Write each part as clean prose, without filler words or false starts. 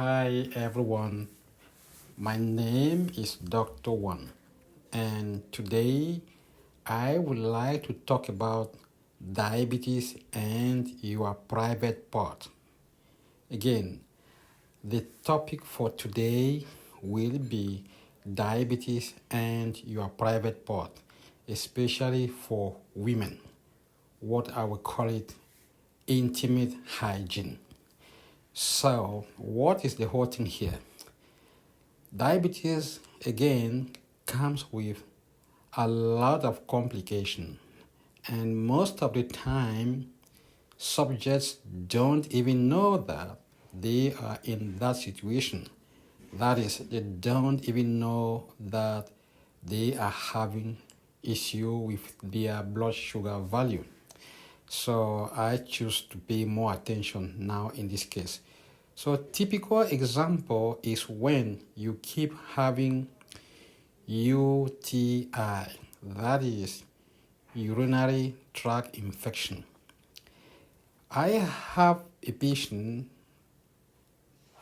Hi everyone, my name is Dr. WAN, and today I would like to talk about diabetes and your private part. Again, the topic for today will be diabetes and your private part, especially for women, what I will call it intimate hygiene. So, what is the whole thing here? Diabetes, again, comes with a lot of complication, and most of the time, subjects don't even know that they are in that situation. That is, they don't even know that they are having issue with their blood sugar value. So I choose to pay more attention now in this case. So typical example is when you keep having UTI, that is urinary tract infection. I have a patient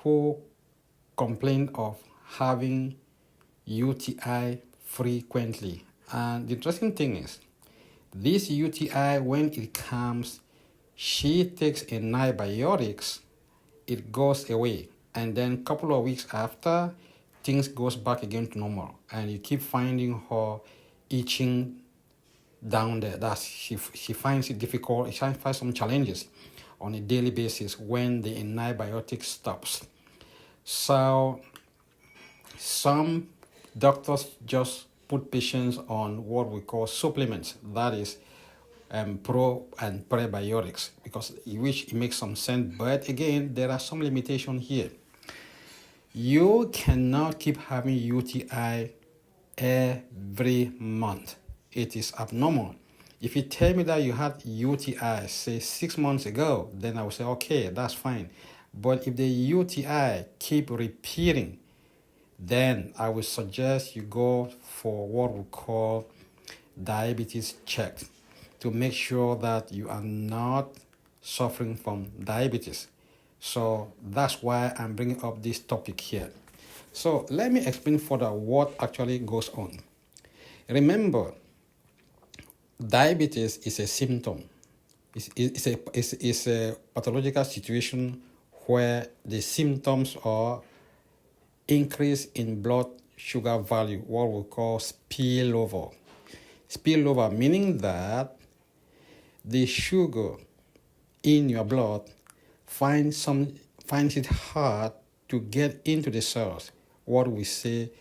who complained of having UTI frequently. And the interesting thing is, this UTI, when it comes, she takes antibiotics, it goes away. And then a couple of weeks after, things goes back again to normal. And you keep finding her itching down there. She finds it difficult. She finds some challenges on a daily basis when the antibiotic stops. So some doctors just put patients on what we call supplements, that is pro and prebiotics, because which it makes some sense. But again, there are some limitations here. You cannot keep having UTI every month. It is abnormal. If you tell me that you had UTI, say 6 months ago, then I will say, okay, that's fine. But if the UTI keep repeating, then I would suggest you go for what we call diabetes check to make sure that you are not suffering from diabetes. So that's why I'm bringing up this topic here. So let me explain further what actually goes on. Remember, diabetes is a symptom. It's a pathological situation where the symptoms are increase in blood sugar value, what we call spillover. Spillover meaning that the sugar in your blood finds it hard to get into the cells, what we say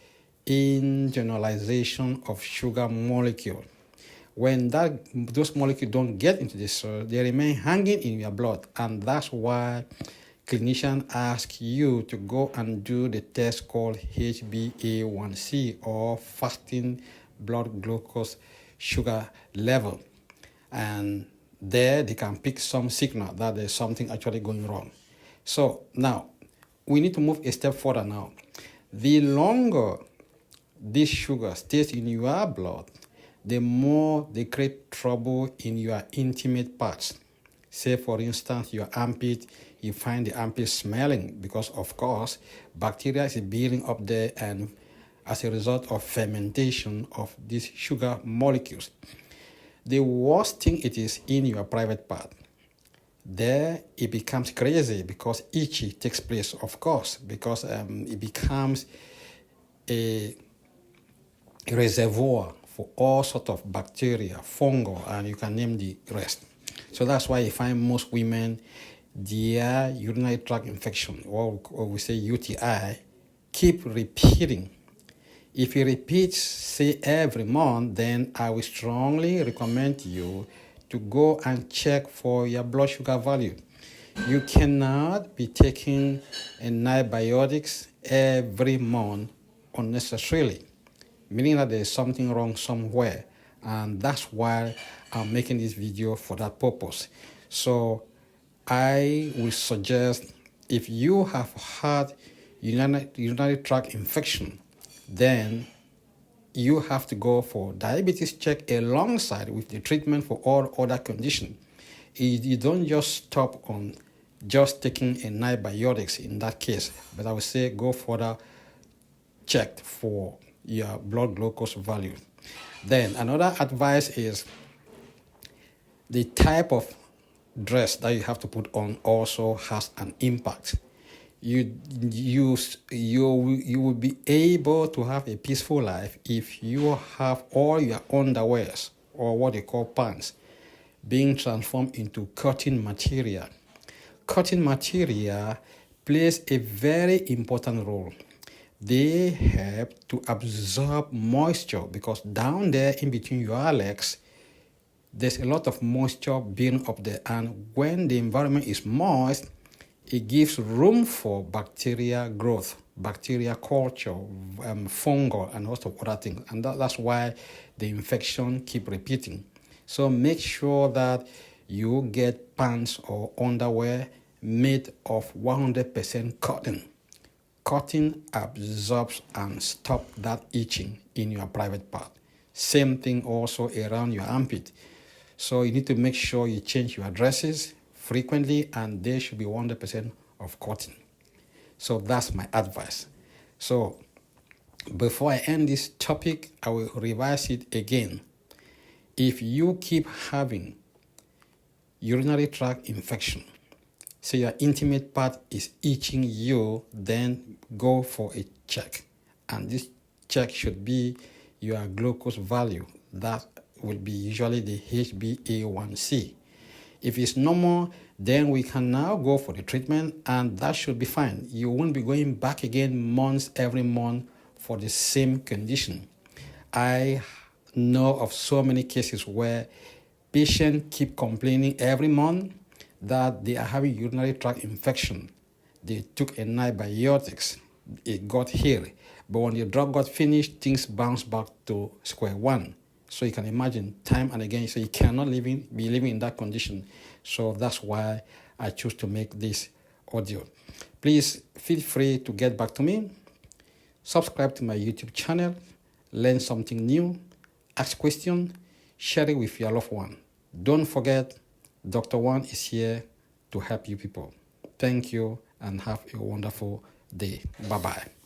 internalization of sugar molecule. When those molecules don't get into the cell, they remain hanging in your blood, and that's why clinicians ask you to go and do the test called HbA1c, or fasting blood glucose sugar level. And there they can pick some signal that there's something actually going wrong. So now we need to move a step further now. The longer this sugar stays in your blood, the more they create trouble in your intimate parts. Say, for instance, your armpit, you find the armpit smelling because, of course, bacteria is building up there, and as a result of fermentation of these sugar molecules. The worst thing it is in your private part. There it becomes crazy because itchy takes place, of course, because it becomes a reservoir for all sorts of bacteria, fungal, and you can name the rest. So that's why you find most women, their urinary tract infection, or we say UTI, keep repeating. If it repeats, say, every month, then I will strongly recommend you to go and check for your blood sugar value. You cannot be taking antibiotics every month unnecessarily, meaning that there is something wrong somewhere. And that's why I'm making this video for that purpose. So I will suggest, if you have had urinary tract infection, then you have to go for diabetes check alongside with the treatment for all other conditions. You don't just stop on just taking antibiotics in that case. But I would say go further, check for your blood glucose value. Then another advice is the type of dress that you have to put on also has an impact. You will be able to have a peaceful life if you have all your underwears, or what they call pants, being transformed into cotton material. Cotton material plays a very important role. They help to absorb moisture, because down there in between your legs, there's a lot of moisture building up there, and when the environment is moist, it gives room for bacteria growth, bacteria culture, fungal, and lots of other things. And that's why the infection keep repeating. So make sure that you get pants or underwear made of 100% cotton. Cotton absorbs and stops that itching in your private part. Same thing also around your armpit. So you need to make sure you change your dresses frequently, and they should be 100% of cotton. So that's my advice. So before I end this topic, I will revise it again. If you keep having urinary tract infection, so your intimate part is itching you, then go for a check. And this check should be your glucose value. That will be usually the HbA1c. If it's normal, then we can now go for the treatment, and that should be fine. You won't be going back again every month for the same condition. I know of so many cases where patients keep complaining every month that they are having urinary tract infection. They took antibiotics, it got healed, but when the drug got finished, things bounced back to square one. So you can imagine time and again, so you cannot be living in that condition. So that's why I choose to make this audio. Please feel free to get back to me. Subscribe to my YouTube channel, learn something new, ask questions, share it with your loved one. Don't forget, Dr. WAN is here to help you people. Thank you and have a wonderful day. Bye-bye.